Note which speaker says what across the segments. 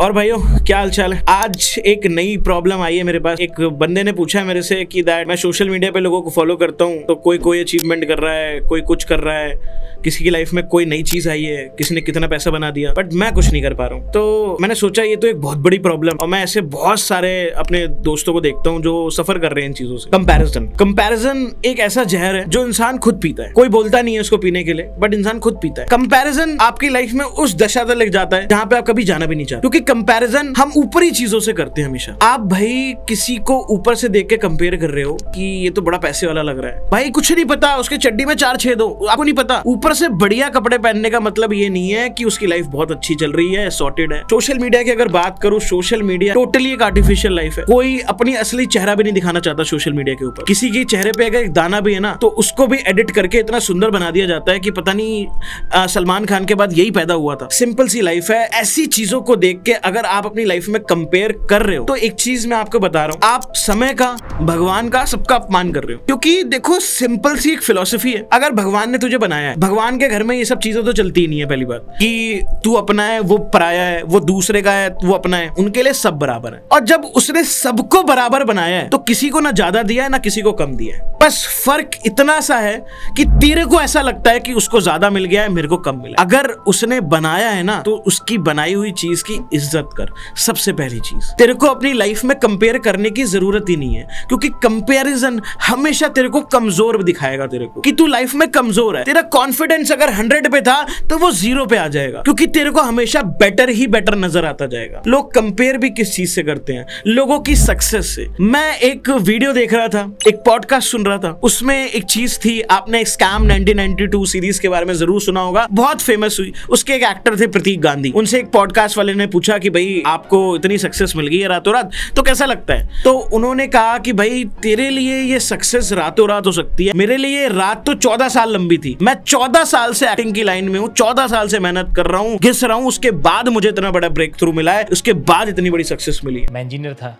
Speaker 1: और भाइयों क्या हाल चाल है। आज एक नई प्रॉब्लम आई है मेरे पास। एक बंदे ने पूछा है मेरे से कि दैट मैं सोशल मीडिया पे लोगों को फॉलो करता हूँ, तो कोई अचीवमेंट कर रहा है, कोई कुछ कर रहा है, किसी की लाइफ में कोई नई चीज आई है, किसी ने कितना पैसा बना दिया, बट मैं कुछ नहीं कर पा रहा हूँ। तो मैंने सोचा ये तो एक बहुत बड़ी प्रॉब्लम, और मैं ऐसे बहुत सारे अपने दोस्तों को देखता हूँ जो सफर कर रहे हैं इन चीजों से। कंपैरिजन एक ऐसा जहर है जो इंसान खुद पीता है, कोई बोलता नहीं है उसको पीने के लिए, बट इंसान खुद पीता है। कंपैरिजन आपकी लाइफ में उस दशा तक ले जाता है जहाँ पे आप कभी जाना भी नहीं चाहते, क्योंकि कंपैरिजन हम ऊपरी चीजों से करते हैं हमेशा। आप भाई किसी को ऊपर से देख के कंपेयर कर रहे हो कि ये तो बड़ा पैसे वाला लग रहा है, भाई कुछ नहीं पता उसके चड्डी में 4 छेद हो, आपको नहीं पता। ऊपर से बढ़िया कपड़े पहनने का मतलब ये नहीं है कि उसकी लाइफ बहुत अच्छी चल रही है, सॉर्टेड है। सोशल मीडिया की अगर बात करूं, सोशल मीडिया टोटली एक आर्टिफिशियल लाइफ है। कोई अपनी असली चेहरा भी नहीं दिखाना चाहता सोशल मीडिया के ऊपर। किसी के चेहरे पे अगर एक दाना भी है ना, तो उसको भी एडिट करके इतना सुंदर बना दिया जाता है कि पता नहीं सलमान खान के बाद यही पैदा हुआ था। सिंपल सी लाइफ है। ऐसी चीजों को देख के अगर आप अपनी लाइफ में कंपेयर कर रहे हो, तो एक चीज मैं आपको बता रहा हूं, आप समय का, भगवान का, सबका अपमान कर रहे हो। क्योंकि देखो सिंपल सी एक फिलॉसफी है, अगर भगवान ने तुझे बनाया है, भगवान के घर में ये सब चीजें तो चलती ही नहीं है। पहली बात कि तू अपना है, वो पराया है, वो दूसरे का है, वो अपना है, उनके लिए सब बराबर है। और जब उसने सबको बराबर बनाया है, तो किसी को ना ज्यादा दिया है ना किसी को कम दिया है। बस फर्क इतना सा है कि तेरे को ऐसा लगता है कि उसको ज्यादा मिल गया है, मेरे को कम मिला। अगर उसने बनाया है ना, तो उसकी बनाई हुई चीज की इज्जत कर। सबसे पहली चीज, तेरे को अपनी लाइफ में कंपेयर करने की जरूरत ही नहीं है, क्योंकि कंपैरिजन हमेशा तेरे को कमजोर दिखाएगा। तेरे को कि तू लाइफ में कमजोर है। तेरा कॉन्फिडेंस अगर 100 पे था तो वो 0 पे आ जाएगा, क्योंकि तेरे को हमेशा बेटर ही बेटर नजर आता जाएगा। लोग कंपेयर भी किस चीज से करते हैं? लोगों की सक्सेस से। मैं एक वीडियो देख रहा था, एक पॉडकास्ट सुन रहा था, उसमें एक चीज थी, आपने स्कैम 1992 सीरीज के बारे में जरूर सुना होगा, बहुत फेमस हुई। उसके एक एक्टर थे प्रतीक गांधी। उनसे एक पॉडकास्ट वाले ने पूछा कि भाई आपको इतनी सक्सेस मिल गई है रातों रात, तो कैसा लगता है? तो उन्होंने कहा कि भाई तेरे लिए ये सक्सेस रातों रात हो सकती है, मेरे लिए रात तो 14 साल लंबी थी। मैं 14 साल से एक्टिंग की लाइन में हूँ, 14 साल से मेहनत कर रहा हूँ, घिस रहा हूँ, उसके बाद मुझे इतना बड़ा ब्रेक थ्रू मिला है, उसके बाद इतनी बड़ी सक्सेस मिली है।
Speaker 2: मैं इंजीनियर था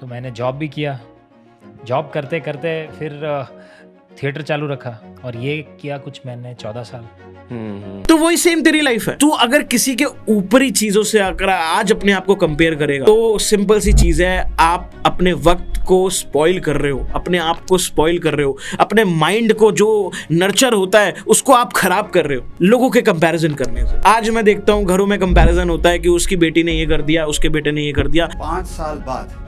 Speaker 2: तो मैंने जॉब भी किया, जॉब करते करते फिर थिएटर चालू रखा, और ये किया कुछ मैंने 14 साल।
Speaker 1: तो वही सेम तेरी लाइफ है। तू अगर किसी के ऊपरी चीजों से अगर आज अपने आप को कंपेयर करेगा, तो सिंपल सी चीज है, आप अपने वक्त को स्पॉइल कर रहे हो, अपने आप को स्पॉइल कर रहे हो, अपने माइंड को जो नर्चर होता है उसको आप खराब कर रहे हो लोगों के कंपैरिजन करने से। आज मैं देखता हूँ घरों में कंपैरिजन होता है कि उसकी बेटी ने ये कर दिया, उसके बेटे ने ये कर दिया।
Speaker 3: 5 साल बाद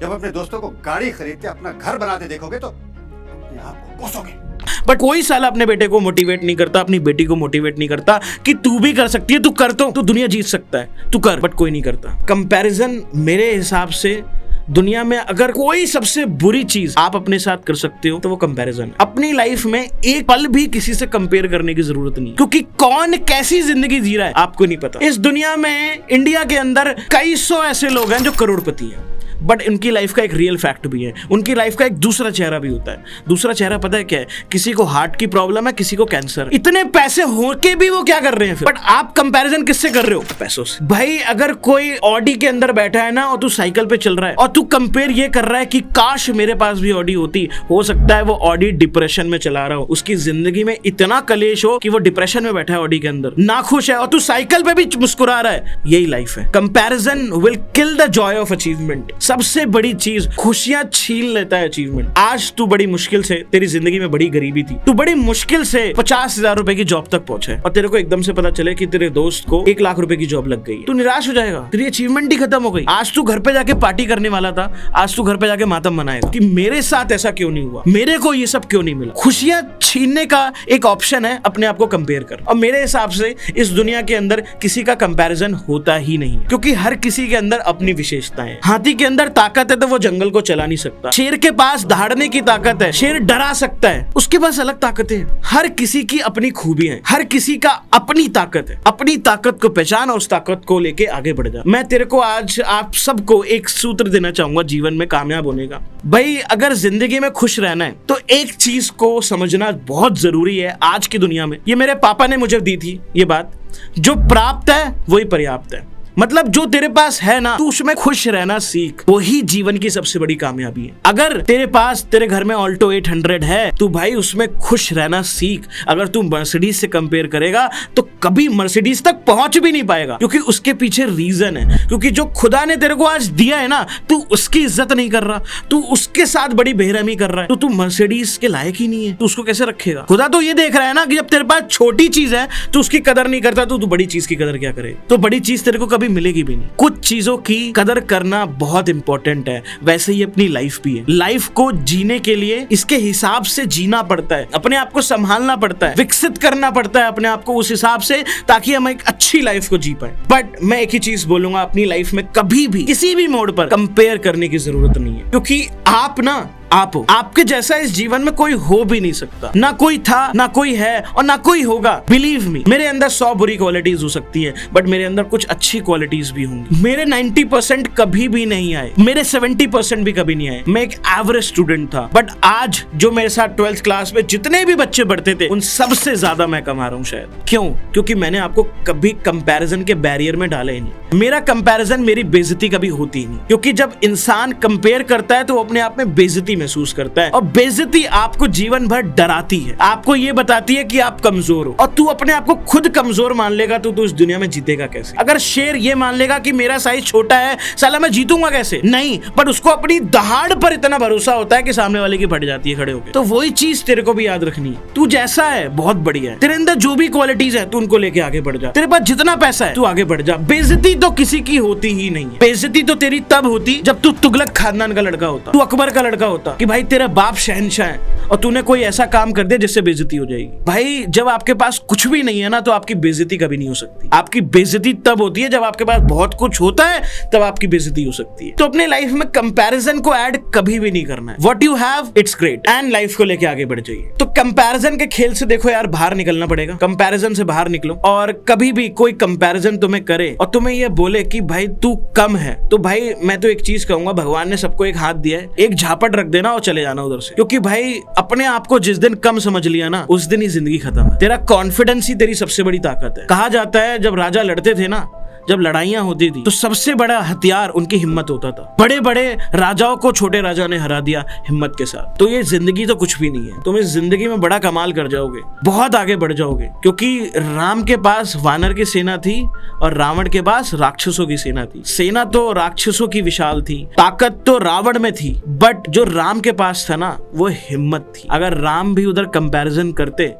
Speaker 3: जब अपने दोस्तों को गाड़ी खरीद के अपना घर बनाते देखोगे तो अपने आप को कोसोगे।
Speaker 1: बट कोई साला अपने बेटे को मोटिवेट नहीं करता, अपनी बेटी को मोटिवेट नहीं करता कि तू भी कर सकती है, तू कर, तो तू दुनिया जीत सकता है, तू कर। बट कोई नहीं करता। कंपैरिजन मेरे हिसाब से दुनिया में अगर कोई सबसे बुरी चीज आप अपने साथ कर सकते हो तो वो कंपैरिजन। अपनी लाइफ में एक पल भी किसी से कंपेयर करने की जरूरत नहीं, क्योंकि कौन कैसी जिंदगी जी रहा है आपको नहीं पता। इस दुनिया में, इंडिया के अंदर कई सौ ऐसे लोग हैं जो करोड़पति हैं, बट उनकी लाइफ का एक रियल फैक्ट भी है, उनकी लाइफ का एक दूसरा चेहरा भी होता है। दूसरा चेहरा पता है क्या है? किसी को हार्ट की प्रॉब्लम है, किसी को कैंसर। इतने पैसे होके भी वो क्या कर रहे हैं फिर? बट आप कंपैरिजन किससे कर रहे हो? पैसों से। भाई अगर कोई ऑडी के अंदर बैठा है ना, और तू साइकिल पे चल रहा है, और तू कंपेयर ये कर रहा है कि काश मेरे पास भी ऑडी होती, हो सकता है वो ऑडी डिप्रेशन में चला रहा हो, उसकी जिंदगी में इतना कलेश हो कि वो डिप्रेशन में बैठा है ऑडी के अंदर, नाखुश है, और तू साइकिल पे भी मुस्कुरा रहा है। यही लाइफ है। Comparison will kill the Joy of achievement. सबसे बड़ी चीज, खुशियां छीन लेता है अचीवमेंट। आज तू बड़ी मुश्किल से, तेरी जिंदगी में बड़ी गरीबी थी, तू बड़ी मुश्किल से 50,000 रुपए की जॉब तक पहुंचा है, और तेरे को एकदम से पता चले कि तेरे दोस्त को 1 लाख रुपए की जॉब लग गई, तू निराश हो जाएगा, तेरी अचीवमेंट ही खत्म हो गई। आज तू घर पे जाके पार्टी करने वाला था, आज तू घर पे जाके मातम मनाएगा कि मेरे साथ ऐसा क्यों नहीं हुआ, मेरे को ये सब क्यों नहीं मिला। खुशियां छीनने का एक ऑप्शन है अपने आप को कंपेयर कर। और मेरे हिसाब से इस दुनिया के अंदर किसी का कंपैरिजन होता ही नहीं, क्योंकि हर किसी के अंदर अपनी विशेषताएं। हाथी के अंदर ताकत है तो वो जंगल को चला नहीं सकता। शेर के पास दहाड़ने की ताकत है, शेर डरा सकता है, उसके पास अलग ताकत है। हर किसी की अपनी खूबियां हैं, हर किसी का अपनी ताकत है। अपनी ताकत को पहचान और उस ताकत को लेके आगे बढ़ जा। मैं तेरे को आज आप सबको एक सूत्र देना चाहूंगा जीवन में कामयाब होने का। भाई अगर जिंदगी में खुश रहना है तो एक चीज को समझना बहुत जरूरी है आज की दुनिया में। ये मेरे पापा ने मुझे दी थी ये बात, जो प्राप्त है वही पर्याप्त है। मतलब जो तेरे पास है ना, तू उसमें खुश रहना सीख, वही जीवन की सबसे बड़ी कामयाबी है। अगर तेरे पास तेरे घर में ऑल्टो 800 है, तू भाई उसमें खुश रहना सीख। अगर तू मर्सिडीज से कंपेयर करेगा तो कभी मर्सिडीज तक पहुंच भी नहीं पाएगा, क्योंकि उसके पीछे रीजन है, क्योंकि जो खुदा ने तेरे को आज दिया है ना, तू उसकी इज्जत नहीं कर रहा, तू उसके साथ बड़ी बेरहमी कर रहा है, तो तू मर्सिडीज के लायक ही नहीं है, तू उसको कैसे रखेगा। खुदा तो ये देख रहा है ना कि जब तेरे पास छोटी चीज है तो उसकी कदर नहीं करता, तो तू बड़ी चीज की कदर क्या करे। तो बड़ी चीज तेरे को कभी मिलेगी भी नहीं। कुछ चीजों की कदर करना बहुत इंपॉर्टेंट है, वैसे ही अपनी लाइफ भी है। लाइफ को जीने के लिए इसके हिसाब से जीना पड़ता है, अपने आप को संभालना पड़ता है, विकसित करना पड़ता है अपने आप को उस हिसाब से, ताकि हम एक अच्छी लाइफ को जी पाए। बट मैं एक ही चीज बोलूंगा, अपनी लाइफ में कभी भी किसी भी मोड़ पर कंपेयर करने की जरूरत नहीं है, क्योंकि आप ना आप हो, आपके जैसा इस जीवन में कोई हो भी नहीं सकता। ना कोई था, ना कोई है और ना कोई होगा। बिलीव मी, मेरे अंदर 100 बुरी क्वालिटीज हो सकती है, बट मेरे अंदर कुछ अच्छी क्वालिटीज भी होंगी। मेरे 90% कभी भी नहीं आए, मेरे 70% भी कभी नहीं आए। मैं एक एवरेज स्टूडेंट था, बट आज जो मेरे साथ 12th क्लास में जितने भी बच्चे पढ़ते थे, उन सबसे ज्यादा मैं कमा रहा हूँ शायद। क्यों? क्योंकि मैंने आपको कभी कंपैरिजन के बैरियर में डाला ही नहीं। मेरा कंपैरिजन मेरी बेइज्जती कभी होती ही नहीं, क्योंकि जब इंसान कंपेयर करता है तो वो अपने आप में बेइज्जती महसूस करता है, और बेइज्जती आपको जीवन भर डराती है, आपको ये बताती है कि आप कमजोर हो, और तू अपने आप को खुद कमजोर मान लेगा तो तू इस दुनिया में जीतेगा कैसे। अगर शेर ये मान लेगा कि मेरा साइज छोटा है, साला मैं जीतूंगा कैसे, नहीं, पर उसको अपनी दहाड़ पर इतना भरोसा होता है कि सामने वाले की फट जाती है खड़े होकर। तो वही चीज तेरे को भी याद रखनी है। तू जैसा है बहुत बढ़िया है, तेरे अंदर जो भी क्वालिटीज है तू उनको लेके आगे बढ़ जा। तेरे पास जितना पैसा है तू आगे बढ़ जा। बेइज्जती तो किसी की होती ही नहीं है। बेइज्जती तो तेरी तब होती जब तू तुगलक खानदान का लड़का होता, तू अकबर का लड़का होता कि भाई तेरा बाप शहंशाह है और तूने कोई ऐसा काम कर दिया जिससे बेइज्जती हो जाएगी। भाई जब आपके पास कुछ भी नहीं है ना, तो आपकी बेइज्जती कभी नहीं हो सकती। आपकी बेइज्जती तब होती है जब आपके पास बहुत कुछ होता है, तब आपकी बेइज्जती हो सकती है। तो अपने लाइफ में कंपैरिजन को ऐड कभी भी नहीं करना है। What you have it's great, and life को लेके आगे बढ़ जाइए। तो कंपैरिजन के खेल से देखो यार, बाहर निकलना पड़ेगा। कंपैरिजन से बाहर निकलो, और कभी भी कोई कंपैरिजन तुम्हें करे और तुम्हें ये बोले कि भाई तू कम है, तो भाई मैं तो एक चीज कहूंगा, भगवान ने सबको एक हाथ दिया है, एक झापट रख देना और चले जाना उधर से। क्योंकि भाई अपने आप को जिस दिन कम समझ लिया ना, उस दिन ही जिंदगी खत्म है। तेरा कॉन्फिडेंस ही तेरी सबसे बड़ी ताकत है। कहा जाता है जब राजा लड़ते थे ना, जब लड़ाइयां होती थी, तो सबसे बड़ा हथियार उनकी हिम्मत होता था। बड़े बड़े राजाओं को छोटे राजा ने हरा दिया हिम्मत के साथ। तो ये जिंदगी तो कुछ भी नहीं है। तुम इस जिंदगी में बड़ा कमाल कर जाओगे, बहुत आगे बढ़ जाओगे, क्योंकि राम के पास वानर की सेना थी और रावण के पास राक्षसों की सेना थी। सेना तो राक्षसों की विशाल थी, ताकत तो रावण में थी, बट जो राम के पास था ना, वो हिम्मत थी। अगर राम भी उधर कंपैरिजन करते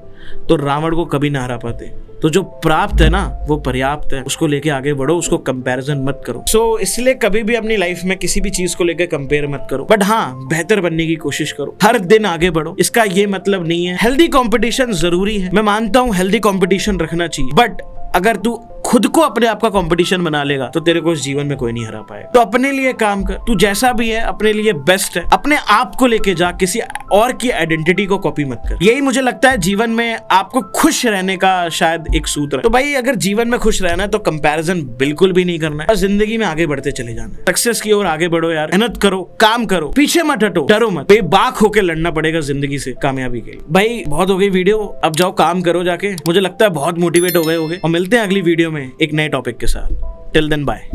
Speaker 1: तो रावण को कभी ना हरा पाते। तो जो प्राप्त है ना, वो पर्याप्त है, उसको लेके आगे बढ़ो, उसको कंपैरिजन मत करो। सो इसलिए कभी भी अपनी लाइफ में किसी भी चीज को लेकर कंपेयर मत करो, बट हाँ बेहतर बनने की कोशिश करो, हर दिन आगे बढ़ो। इसका ये मतलब नहीं है, हेल्दी कंपटीशन जरूरी है, मैं मानता हूँ हेल्दी कंपटीशन रखना चाहिए, बट अगर तू खुद को अपने आप का कंपटीशन बना लेगा तो तेरे को इस जीवन में कोई नहीं हरा पाएगा। तो अपने लिए काम कर, तू जैसा भी है अपने लिए बेस्ट है। अपने आप को लेके जा, किसी और की आइडेंटिटी को कॉपी मत कर। यही मुझे लगता है जीवन में आपको खुश रहने का शायद एक सूत्र है। तो भाई अगर जीवन में खुश रहना है तो कंपैरिजन बिल्कुल भी नहीं करना है, और जिंदगी में आगे बढ़ते चले जाना है। सक्सेस की ओर आगे बढ़ो यार, मेहनत करो, काम करो, पीछे मत हटो, डरो मत, बेबाक होकर लड़ना पड़ेगा जिंदगी से कामयाबी के लिए। भाई बहुत हो गई वीडियो, अब जाओ काम करो जाके। मुझे लगता है बहुत मोटिवेट हो गए होगे, और मिलते हैं अगली वीडियो में एक नए टॉपिक के साथ। Till then bye.